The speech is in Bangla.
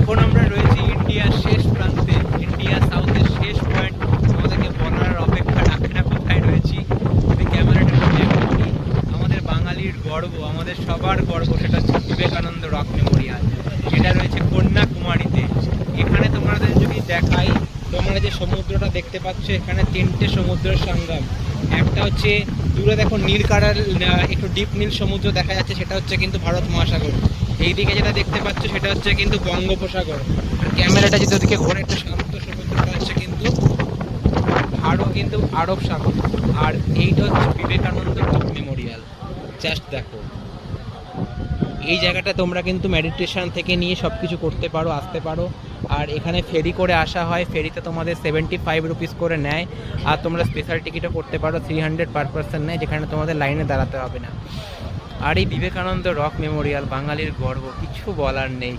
এখন আমরা রয়েছি ইন্ডিয়ার শেষ প্রান্তে, ইন্ডিয়া সাউথের শেষ পয়েন্ট। আমাদেরকে বলার অপেক্ষা রাখে না কোথায় রয়েছি। যদি ক্যামেরাটা করি, আমাদের বাঙালির গর্ব, আমাদের সবার গর্ব, সেটা হচ্ছে বিবেকানন্দ রক মেমোরিয়াল, যেটা রয়েছে কন্যাকুমারীতে। এখানে তোমাদের যদি দেখাই, তোমরা যে সমুদ্রটা দেখতে পাচ্ছ, এখানে তিনটে সমুদ্রের সঙ্গম। একটা হচ্ছে দূরে দেখো নীল কালার, একটু ডিপ নীল সমুদ্র দেখা যাচ্ছে, সেটা হচ্ছে কিন্তু ভারত মহাসাগর। এইদিকে যেটা দেখতে পাচ্ছ সেটা হচ্ছে কিন্তু বঙ্গোপসাগর। আর ক্যামেরাটা যদি ওদিকে ঘোরে, একটা শান্ত সমুদ্রটা হচ্ছে কিন্তু আরব সাগর। আর এইটা হচ্ছে বিবেকানন্দ রক মেমোরিয়াল। জাস্ট দেখো, এই জায়গাটা তোমরা কিন্তু মেডিটেশন থেকে নিয়ে সব কিছু করতে পারো, আসতে পারো। আর এখানে ফেরি করে আসা হয়, ফেরিতে তোমাদের 75 রুপিস করে নেয়। আর তোমরা স্পেশাল টিকিটও করতে পারো, 300 পার পারসন নেয়, যেখানে তোমাদের লাইনে দাঁড়াতে হবে না। আর এই বিবেকানন্দ রক মেমোরিয়াল বাঙালির গর্ব, কিছু বলার নেই।